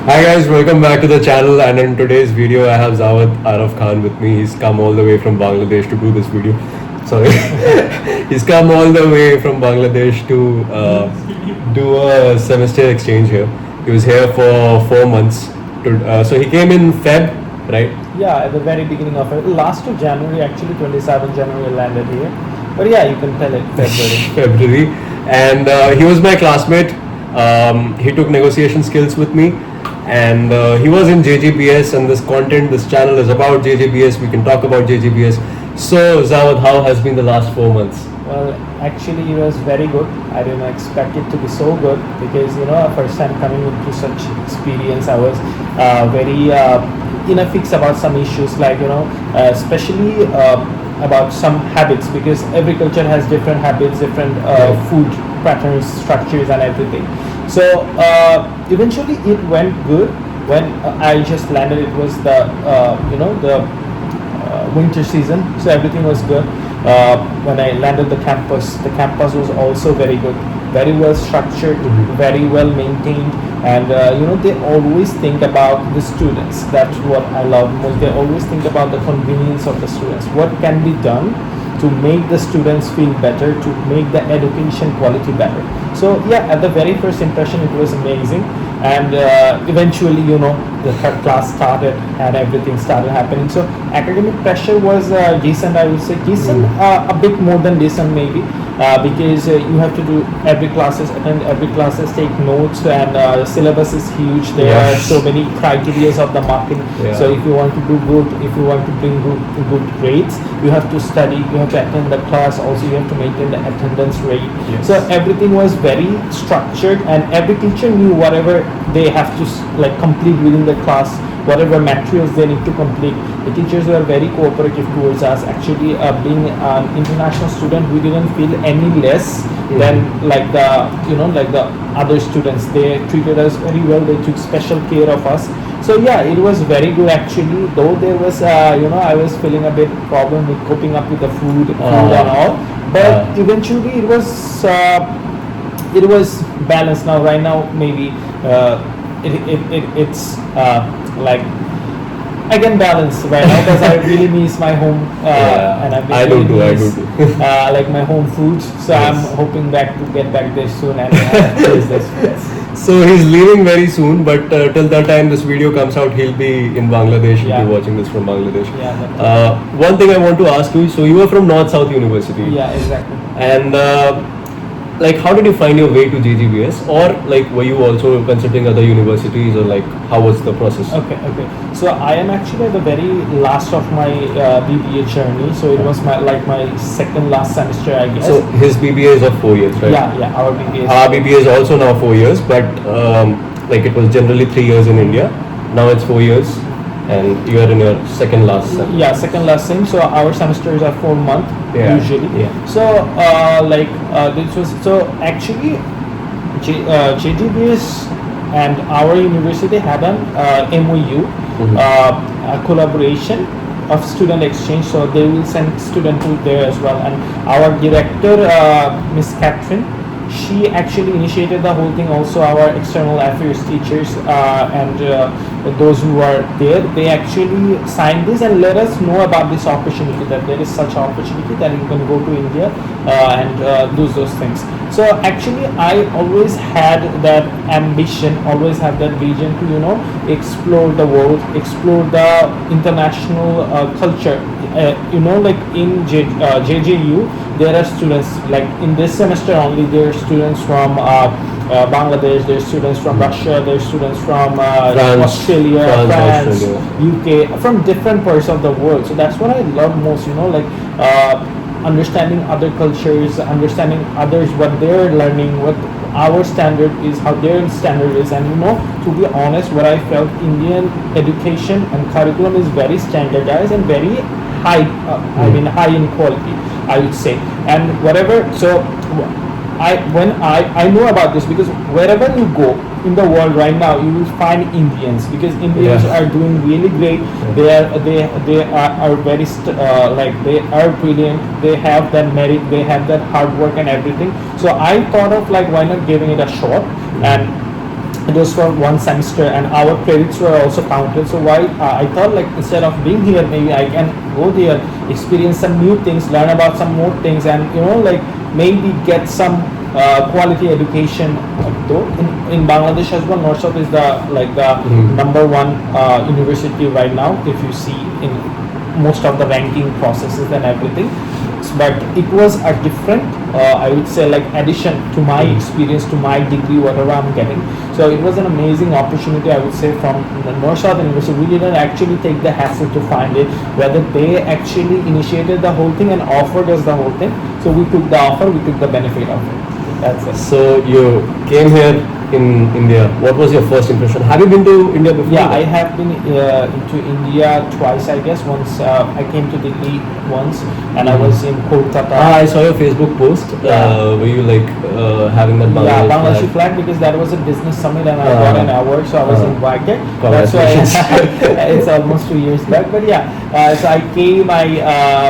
Hi guys, welcome back to the channel, and in today's video I have Jawad Araf Khan with me. He's come all the way from Bangladesh to do this video. Sorry. He's come all the way from Bangladesh to do a semester exchange here. He was here for 4 months. So he came in Feb, right? Yeah, at the very beginning of it. Last of January, actually, 27 January landed here. But yeah, you can tell it February. February. And he was my classmate. He took negotiation skills with me. And he was in JGBS, and this channel is about JGBS. We can talk about JGBS. So, Zawad, how has been the last 4 months? Well, actually, it was very good. I didn't expect it to be so good because, first time coming into such experience, I was very in a fix about some issues like, especially about some habits, because every culture has different habits, different food patterns, structures, and everything. So eventually it went good. When I just landed, it was the winter season, so everything was good. When I landed the campus was also very good, very well structured, very well maintained, and they always think about the students. That's what I love most. They always think about the convenience of the students. What can be done to make the students feel better, to make the education quality better. So yeah, at the very first impression, it was amazing, and eventually, the class started and everything started happening. So academic pressure was decent, I would say decent, a bit more than decent maybe, because you have to do every classes, attend every classes, take notes, and the syllabus is huge. There are so many criteria of the marking. Yeah. So if you want to do good, if you want to bring good grades, you have to study, you have to attend the class, also you have to maintain the attendance rate. Yes. So everything was very structured, and every teacher knew whatever they have to complete within the class, whatever materials they need to complete. The teachers were very cooperative towards us. Actually, being an international student, we didn't feel any less than like the other students. They treated us very well. They took special care of us. So yeah, it was very good actually. Though there was I was feeling a bit problem with coping up with the food and all, but eventually it was balanced. Now right now maybe it's like I can balance right now because I really miss my home, and I do too. Like my home food. So Yes. I'm hoping to get back there soon and taste this. So he's leaving very soon, but till the time this video comes out, he'll be in Bangladesh. He'll Yeah. be watching this from Bangladesh. Yeah, One thing I want to ask you, so you were from North South University. yeah, exactly. And like, how did you find your way to JGBS, or like, were you also considering other universities, or like, how was the process? Okay. So I am actually at the very last of my BBA journey. So it was my second last semester, I guess. So his BBA is of 4 years, right? yeah, our BBA. Our BBA is also now 4 years, but like it was generally 3 years in India. Now it's 4 years, and you are in your second last sem. Yeah, second last sem. So our semesters are 4 months usually. Yeah. So this was actually JGBS and our university had an MOU, a collaboration of student exchange. So they will send student to there as well. And our director, Miss Catherine, she actually initiated the whole thing. Also our external affairs teachers and those who are there, they actually signed this and let us know about this opportunity, that there is such opportunity that you can go to India and do those things. So actually I always had that ambition, always have that vision to explore the world, explore the international culture. Like in JGU, there are students, like in this semester only, there are students from Bangladesh, there are students from Russia, there are students from Australia, France, Australia. UK, from different parts of the world. So that's what I love most, understanding other cultures, understanding others, what they're learning, what our standard is, how their standard is. And to be honest, what I felt, Indian education and curriculum is very standardized and very high, high in quality, I would say. And whatever, so I know about this because wherever you go in the world right now, you will find Indians, because Indians are doing really great. They are very they are brilliant. They have that merit. They have that hard work and everything. So I thought of why not giving it a shot. And Those for one semester, and our credits were also counted. So why I thought like instead of being here, maybe I can go there, experience some new things, learn about some more things, and like maybe get some quality education. Though in Bangladesh as well, North South is the number one university right now. If you see in most of the ranking processes and everything, but it was a different I would say like addition to my experience, to my degree, whatever I'm getting. So it was an amazing opportunity, I would say, from the North South University. We didn't actually take the hassle to find it, whether they actually initiated the whole thing and offered us the whole thing. So we took the offer, we took the benefit of it. That's it. So you came here in India. What was your first impression? Have you been to India before? Yeah, I have been into India twice, I guess. Once I came to Delhi once, and I was in Kolkata. I saw your Facebook post. Were you like having that Bangladesh Bangladeshi flag, because that was a business summit and I got an award, so I was invited. That's why it's almost 2 years back. But yeah, so I came, I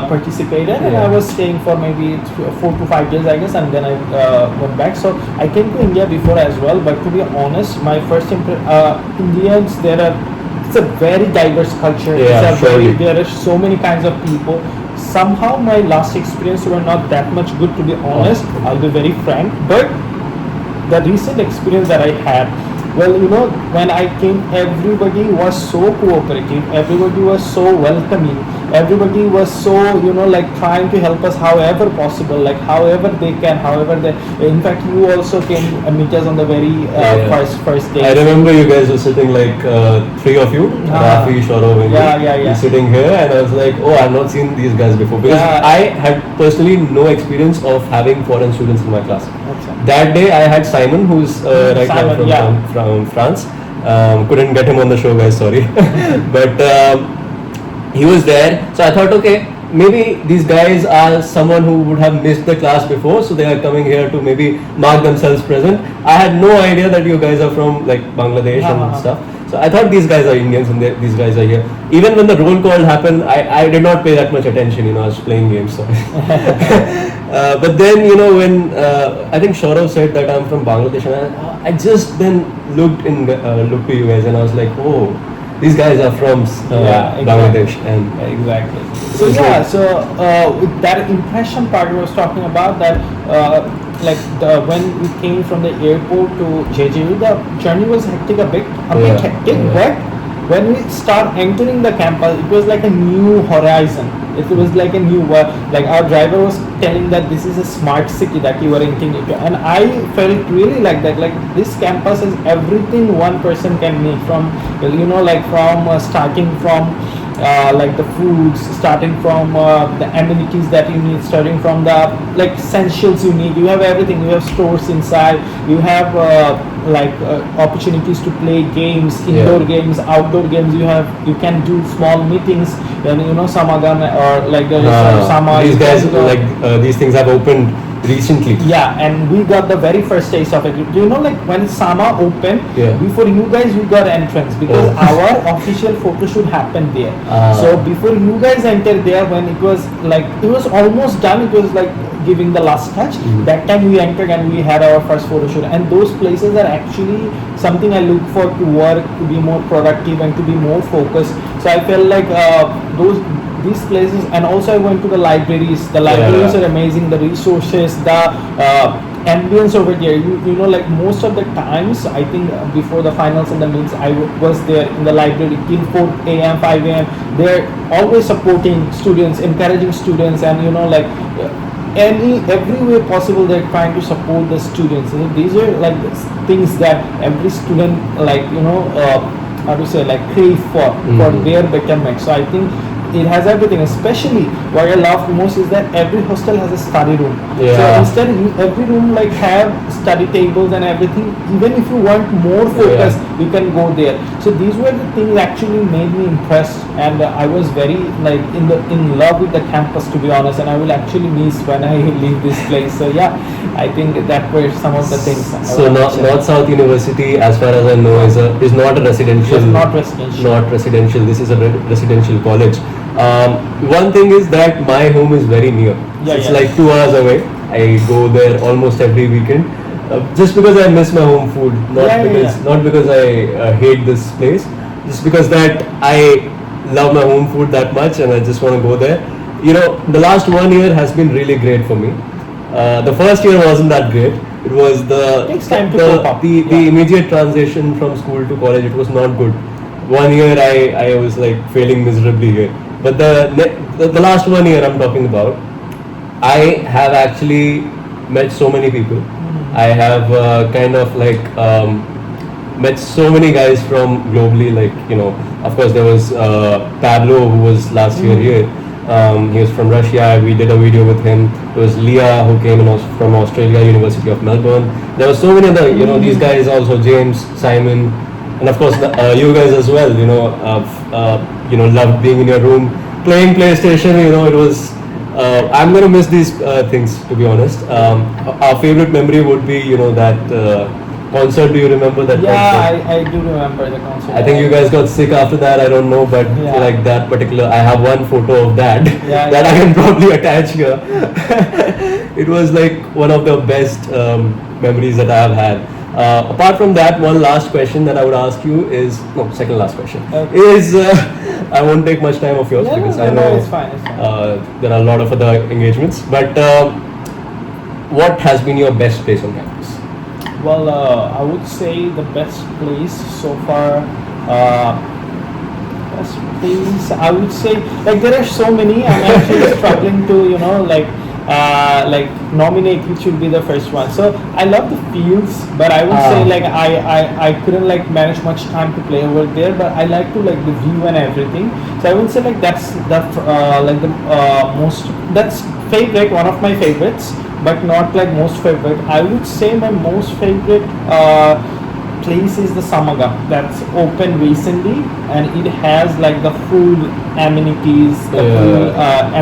participated, and I was staying for maybe 4 to 5 days, I guess, and then I went back. So I came to India before as well. But to be honest, my first Indians, it's a very diverse culture. Yeah, there are so many kinds of people. Somehow my last experience were not that much good, to be honest. I'll be very frank. But the recent experience that I had, well, when I came, everybody was so cooperative, everybody was so welcoming, everybody was so, like trying to help us however possible, like however they can, in fact, you also came meet us on the very first day. I remember you guys were sitting like 3 of you, Rafi, Shaurav, and you sitting here, and I was like, oh, I've not seen these guys before, because I had personally no experience of having foreign students in my class. That day I had Simon, who's now from France. Couldn't get him on the show, guys, sorry. But he was there, so I thought, okay, maybe these guys are someone who would have missed the class before, so they are coming here to maybe mark themselves present. I had no idea that you guys are from like Bangladesh and stuff. So I thought these guys are Indians and these guys are here. Even when the roll call happened, I did not pay that much attention, I was playing games. So. But then, when I think Shaurav said that I'm from Bangladesh, and I just then looked to you guys, and I was like, oh, these guys are from Bangladesh. And exactly. So with that impression part we was talking about, that when we came from the airport to JGU, the journey was hectic, a bit hectic, but when we start entering the campus, it was like a new horizon. It was like a new like our driver was telling that this is a smart city that you are entering into, and I felt really like that. Like this campus is everything one person can need, from starting from like the foods, starting from the amenities that you need, starting from the essentials you need. You have everything. You have stores inside. You have opportunities to play games, indoor games, outdoor games. You can do small meetings. Then Samagan or Sama. These guys these things have opened recently. Yeah, and we got the very first taste of it. Do you know, when Sama opened, before you guys, we got entrance, because our official photo shoot happened there. So before you guys entered there, when it was almost done, it was like giving the last touch. That time we entered and we had our first photo shoot. And those places are actually something I look for to work, to be more productive and to be more focused. So I felt like these places, and also I went to the libraries. The libraries are amazing. The resources, the ambience over there. Most of the times, I think before the finals and the meets, I was there in the library till 4 a.m., 5 a.m. They're always supporting students, encouraging students, and every way possible they're trying to support the students. These are things that every student crave for their betterment. So I think it has everything. Especially what I love most is that every hostel has a study room. So instead, every room have study tables and everything. Even if you want more focus, you can go there. So these were the things actually made me impressed, and I was very in love with the campus, to be honest. And I will actually miss when I leave this place. So I think that were some of the things. So North South University, as far as I know, is not a residential. It's not residential. Not residential. This is a residential college. One thing is that my home is very near. It's like 2 hours away. I go there almost every weekend. Just because I miss my home food, not Yeah, yeah, because yeah. not because I hate this place, just because that I love my home food that much and I just want to go there. You know, the last 1 year has been really great for me. The first year wasn't that great. It was Takes time to the cope up. the Yeah. immediate transition from school to college. It was not good. 1 year I was like failing miserably here. But the last 1 year I'm talking about, I have actually met so many people. I have kind of like met so many guys from globally. Like, you know, of course there was Pablo, who was last year here. He was from Russia. We did a video with him. There was Leah, who came in from Australia, University of Melbourne. There were so many other, you know, these guys also, James, Simon, and of course you guys as well. You know, loved being in your room playing PlayStation. You know, it was. I'm gonna miss these things, to be honest. Our favorite memory would be, you know, that concert. Do you remember that concert? Yeah, I do remember the concert. I think you guys got sick after that. I don't know, but Yeah. like that particular, I have one photo of that Yeah, that yeah. I can probably attach here. It was like one of the best memories that I have had. Apart from that, one last question that I would ask you is second last question Okay. is I won't take much time of yours Yeah, because no, I no, know it's fine, it's fine. there are a lot of other engagements. But what has been your best place on campus? Well, I would say the best place so far. Best place, I would say, like there are so many. I'm actually struggling to, like nominate which will be the first one. So I love the fields, but I would say like I couldn't like manage much time to play over there. But I like to like the view and everything. So I would say like that's like the most, that's favorite, one of my favorites, but not like most favorite. I would say my most favorite place is the Samaga that's open recently, and it has like the full amenities, the full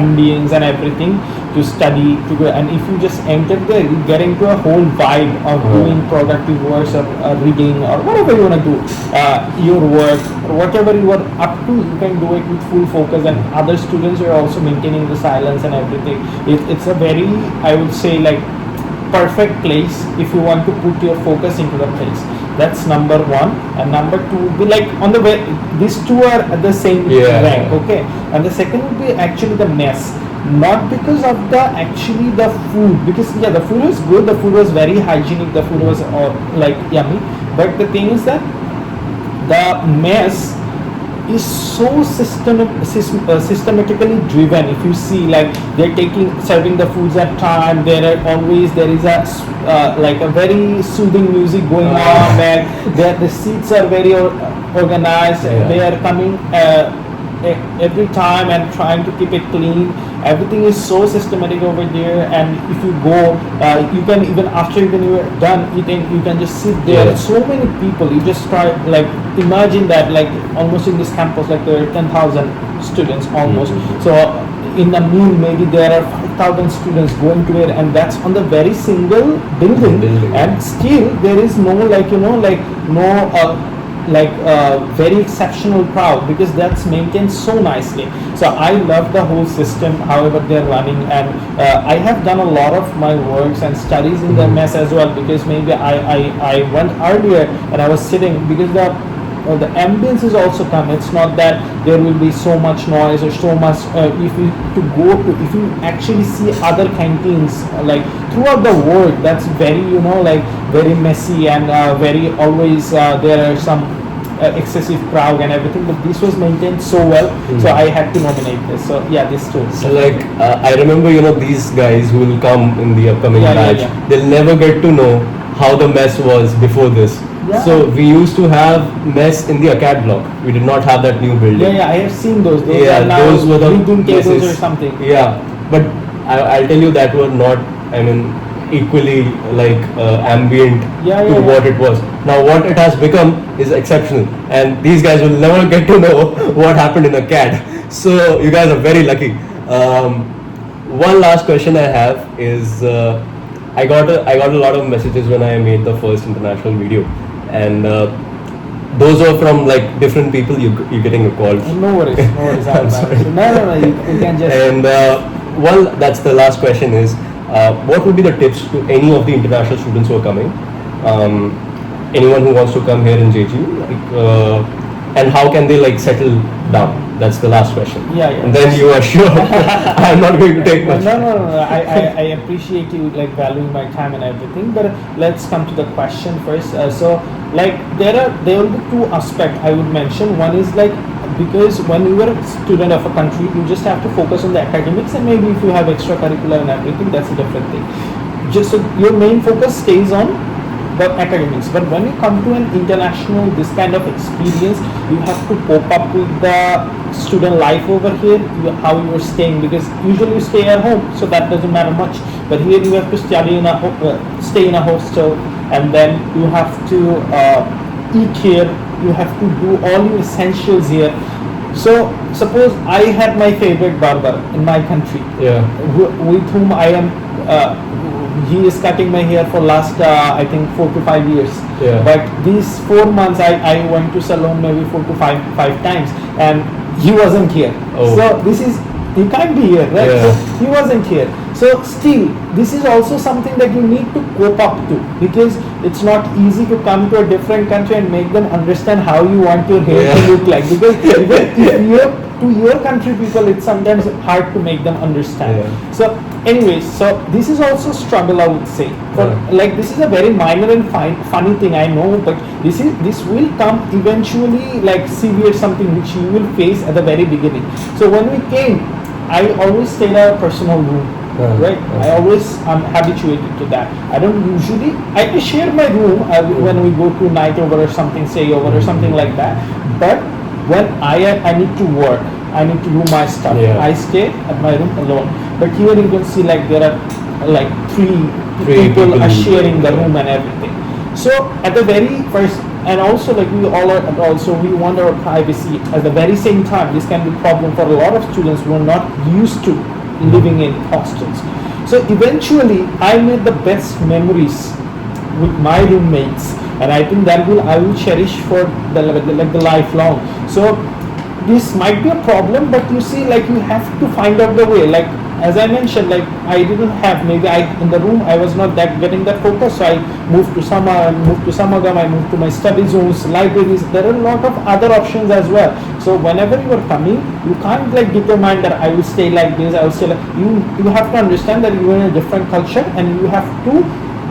ambience and everything to study to go. And if you just enter there, you get into a whole vibe of doing productive work or reading or whatever you want to do, your work or whatever you are up to, you can do it with full focus. And other students are also maintaining the silence and everything. It's a very, I would say, like perfect place if you want to put your focus into the place. That's number one. And number two would be like on the way, these two are at the same rank, okay? And the second would be actually the mess. Not because of the actually the food, because yeah, the food was good, the food was very hygienic, the food was like yummy. But the thing is that the mess is so systematically driven. If you see, like they're serving the foods at time, there is a like a very soothing music going on, and the seats are very organized. They are coming every time and trying to keep it clean. Everything is so systematic over there. And if you go, you can even after you are done eating, you can just sit there. So many people, you just try, like imagine that, like almost in this campus, like there are 10,000 students almost. So in a meal, maybe there are 5,000 students going to it, and that's on the very single building. And still there is no very exceptional crowd, because that's maintained so nicely. So I love the whole system, however they're running. And I have done a lot of my works and studies in the mess as well, because maybe I went earlier and I was sitting, because the ambience is also come. It's not that there will be so much noise or so much. If you actually see other canteens like throughout the world, that's very very messy and very always there are some excessive crowd and everything. But this was maintained so well, so I had to nominate this. So yeah, this too. So like I remember, these guys who will come in the upcoming batch, they'll never get to know how the mess was before this. So we used to have mess in the acad block. We did not have that new building. I have seen those. Those were the tables places. or something. But I'll tell you that were not, equally like ambient to what it was. Now what it has become is exceptional, and these guys will never get to know what happened in a CAD. So you guys are very lucky. One last question I have is, I got a lot of messages when I made the first international video, and those are from like different people. You're getting a call. No worries. I'm sorry. No. You can just. And that's the last question is, what would be the tips to any of the international students who are coming? Anyone who wants to come here in JGU, and how can they like settle down? That's the last question. Yeah, yeah. And then you are sure I'm not going to take much. No. I appreciate you like valuing my time and everything, but let's come to the question first. So like there will be two aspects I would mention. One is like, because when you are a student of a country, you just have to focus on the academics, and maybe if you have extracurricular and everything, that's a different thing. Just so your main focus stays on the academics, but when you come to an international this kind of experience, you have to cope up with the student life over here, how you are staying, because usually you stay at home, so that doesn't matter much, but here you have to study in a stay in a hostel, and then you have to eat here, you have to do all your essentials here. So suppose I had my favorite barber in my country, with whom I am he is cutting my hair for last I think 4 to 5 years. But these 4 months I went to salon maybe 4 to 5 times, and he wasn't here. So this is, he can't be here, right? So he wasn't here. So still, this is also something that you need to cope up to, because it's not easy to come to a different country and make them understand how you want your hair to look like. Because even if to your country people, it's sometimes hard to make them understand. So anyways, so this is also struggle, I would say. For like, this is a very minor and funny thing, I know, but this will come eventually, like severe something which you will face at the very beginning. So when we came, I always stayed in a personal room. Right, I always am habituated to that. I don't usually, I share my room when we go to night over or something, stay over or something like that. But when I need to work, I need to do my stuff, I stay at my room alone. But here you can see like there are like three people are sharing the room and everything. So at the very first, and also like we all are, also we want our privacy. At the very same time, this can be a problem for a lot of students who are not used to living in hostels. So eventually I made the best memories with my roommates, and I think that I will cherish for the lifelong. So this might be a problem, but you see, like you have to find out the way. Like as I mentioned, like I didn't have, maybe in the room I was not that getting that focus, so I moved to Samagam, I moved to my study zones, libraries. There are a lot of other options as well. So whenever you are coming, you can't like determine that I will stay like this, I will stay like, you have to understand that you are in a different culture, and you have to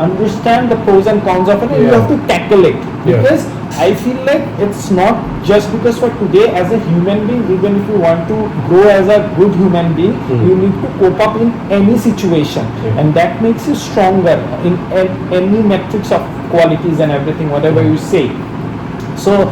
understand the pros and cons of it, and you have to tackle it. Because I feel like it's not just because for today, as a human being, even if you want to grow as a good human being, you need to cope up in any situation, and that makes you stronger in any metrics of qualities and everything, whatever you say. So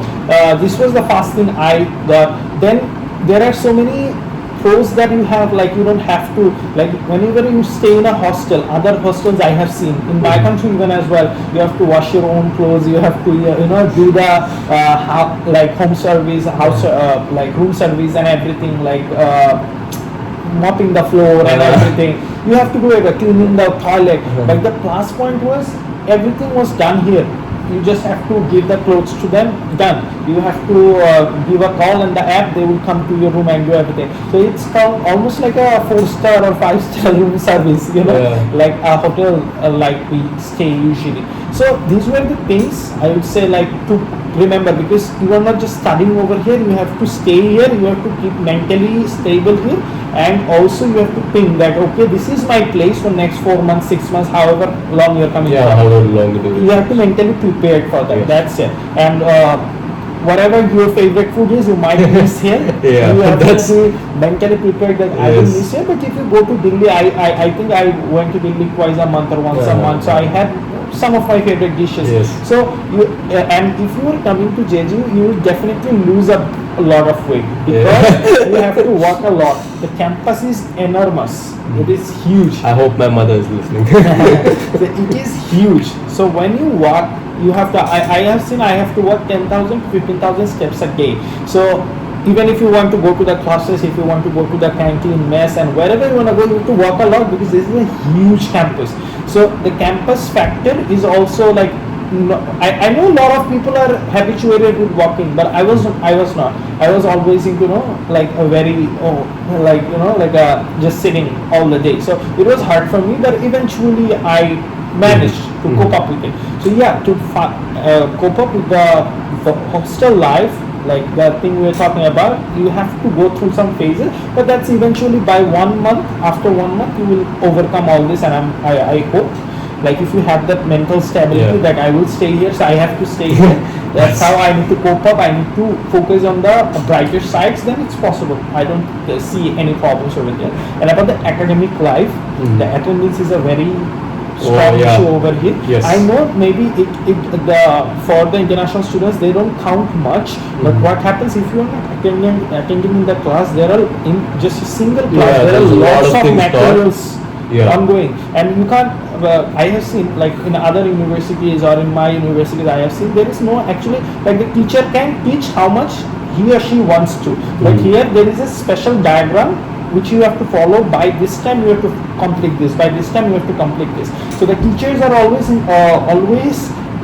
this was the first thing I got. Then there are so many pros that you have, like you don't have to, like whenever you stay in a hostel, other hostels I have seen in my country even as well, you have to wash your own clothes, you have to do the like home service, like room service and everything, like mopping the floor and everything. You have to do it, cleaning the toilet. But the plus point was everything was done here. You just have to give the clothes to them, done. You have to give a call on the app, they will come to your room and do everything. So it's called almost like a 4-star or 5-star room service, like a hotel like we stay usually. So these were the things I would say, like to remember, because you are not just studying over here, you have to stay here, you have to keep mentally stable here, and also you have to think that okay, this is my place for next 4 months, 6 months, however long you're coming from. However long it is. You have to mentally prepare for that. That's it. And whatever your favorite food is, you might miss here. You have to be mentally prepared that I will miss here. But if you go to Delhi, I think I went to Delhi twice a month or once a month, so I had some of my favorite dishes. So and if you are coming to JGU, you will definitely lose a lot of weight, because you have to walk a lot. The campus is enormous. It is huge. I hope my mother is listening. It is huge. So when you walk, you have to, I have seen I have to walk 10,000 to 15,000 steps a day. So even if you want to go to the classes, if you want to go to the canteen, mess, and wherever you want to go, you have to walk a lot, because this is a huge campus. So the campus factor is also like no, I know a lot of people are habituated with walking, but I was not. I was always into like a very like like just sitting all the day. So it was hard for me, but eventually I managed to cope up with it. So yeah, to cope up with the hostel life, like the thing we were talking about, you have to go through some phases, but that's eventually by 1 month. After 1 month, you will overcome all this, and I hope. Like if you have that mental stability that I will stay here, so I have to stay here. That's how I need to cope up. I need to focus on the brighter sides. Then it's possible. I don't see any problems over there. And about the academic life, the attendance is a very strong issue over here. Yes. I know maybe for the international students they don't count much, but what happens if you are not attending in the class? There are in just a single class there are lots of materials ongoing, and you can't. I have seen like in other universities or in my universities, I have seen there is no actually like the teacher can teach how much he or she wants to. But here there is a special diagram which you have to follow. By this time you have to complete this. By this time you have to complete this. So the teachers are always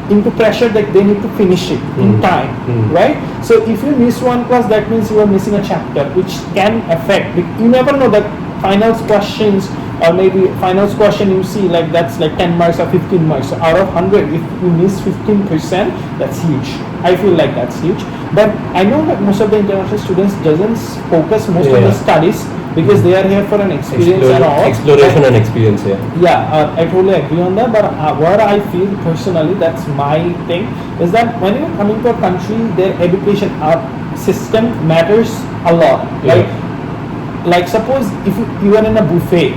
into pressure that they need to finish it in time, right? So if you miss one class, that means you are missing a chapter, which can affect. You never know that finals questions. Or maybe finals question you see like that's like 10 marks or 15 marks. So out of 100, if you miss 15%, that's huge. I feel like that's huge. But I know that most of the international students doesn't focus most on the studies because they are here for an experience and all. Exploration and experience, I totally agree on that. But what I feel personally, that's my thing, is that when you're coming to a country, their education system matters a lot. Like suppose if you are in a buffet,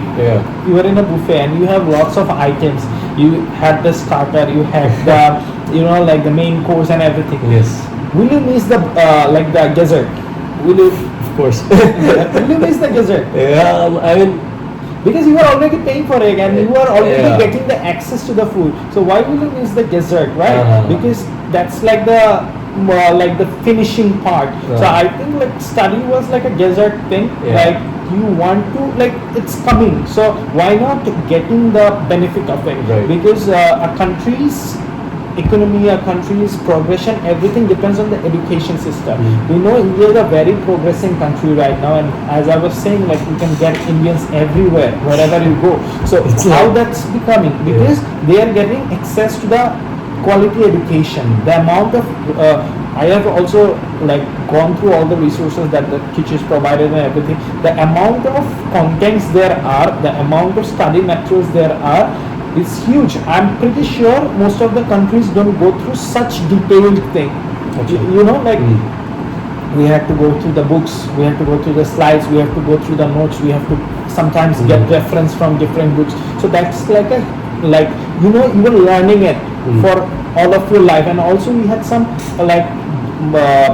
you are in a buffet and you have lots of items. You had the starter, you had the like the main course and everything. Yes. Will you miss the like the dessert? Will you? Of course. Will you miss the dessert? Yeah, I mean, because you are already paying for it and you are already getting the access to the food. So why will you miss the dessert, right? Because that's like the finishing part. So I think like study was like a dessert thing. Like you want to like it's coming. So why not getting the benefit of it? Right. Because a country's economy, a country's progression, everything depends on the education system. We know India is a very progressing country right now, and as I was saying, like you can get Indians everywhere, wherever you go. So it's how that's becoming, because they are getting access to the quality education. The amount of I have also like gone through all the resources that the teachers provided and everything. The amount of contents there are, the amount of study materials there are, it's huge. I'm pretty sure most of the countries don't go through such detailed thing. Like we have to go through the books, we have to go through the slides, we have to go through the notes, we have to sometimes get reference from different books. So that's like you were learning it for all of your life. And also we had some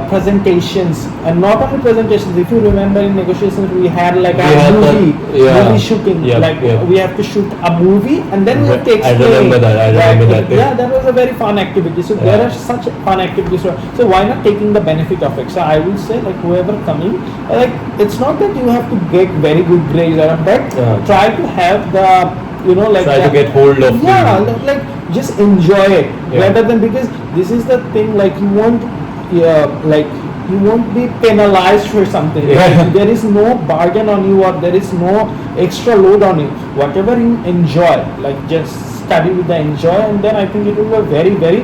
presentations, and not only presentations. If you remember in negotiations, we had like a movie shooting. We have to shoot a movie and then we have to explain. I remember that. Yeah, that was a very fun activity. So there are such fun activities. So why not taking the benefit of it? So I will say like whoever coming, like it's not that you have to get very good grades, but try to have the try to get hold of like just enjoy it rather than, because this is the thing, like you won't you won't be penalized for something. There is no bargain on you, or there is no extra load on you. Whatever you enjoy, like just study with the enjoy, and then I think it will be a very very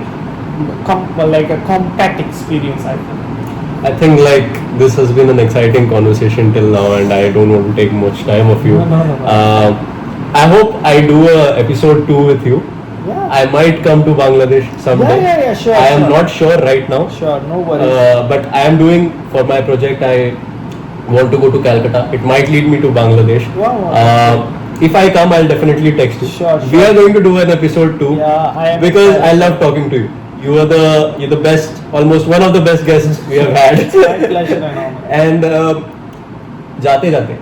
like a compact experience. I think like this has been an exciting conversation till now, and I don't want to take much time of you. No. I hope I do a episode 2 with you. Yeah. I might come to Bangladesh someday. Yeah, sure. I am not sure right now. Sure, no worries. But I am doing, for my project, I want to go to Calcutta. It might lead me to Bangladesh. Wow. If I come, I'll definitely text you. Sure. We are going to do an episode 2. Yeah, I am because excited. I love talking to you. You're the best, almost one of the best guests we have had. It's my pleasure and honor. And jate.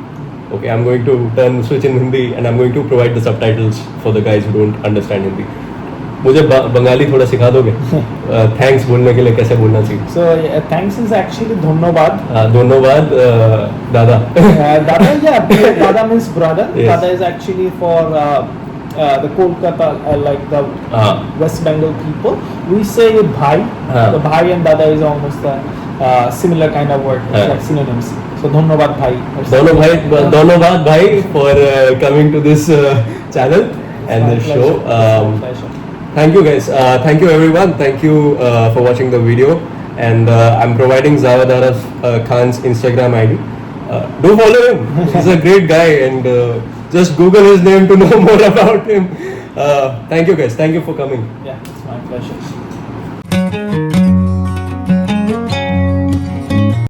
Okay, I'm going to switch in Hindi, and I'm going to provide the subtitles for the guys who don't understand Hindi. मुझे बंगाली थोड़ा सिखा दोगे? Thanks बोलने के लिए कैसे बोलना चाहिए? So thanks is actually धन्यवाद. धन्यवाद दादा. Dada, Dada means brother. Yes. Dada is actually for the Kolkata, like the West Bengal people. we say bhai. हाँ. So bhai and dada is almost a similar kind of word. It's हाँ. like synonyms. So dhonnobad bhai. or Dono something. bhai, dono baat bhai for coming to this channel and My this pleasure. show. It's my pleasure. Thank you guys. Thank you everyone. Thank you for watching the video. And I'm providing Jawad Araf Khan's Instagram ID. Do follow him. He's a great guy, and just Google his name to know more about him. Thank you guys. Thank you for coming. Yeah, it's my pleasure.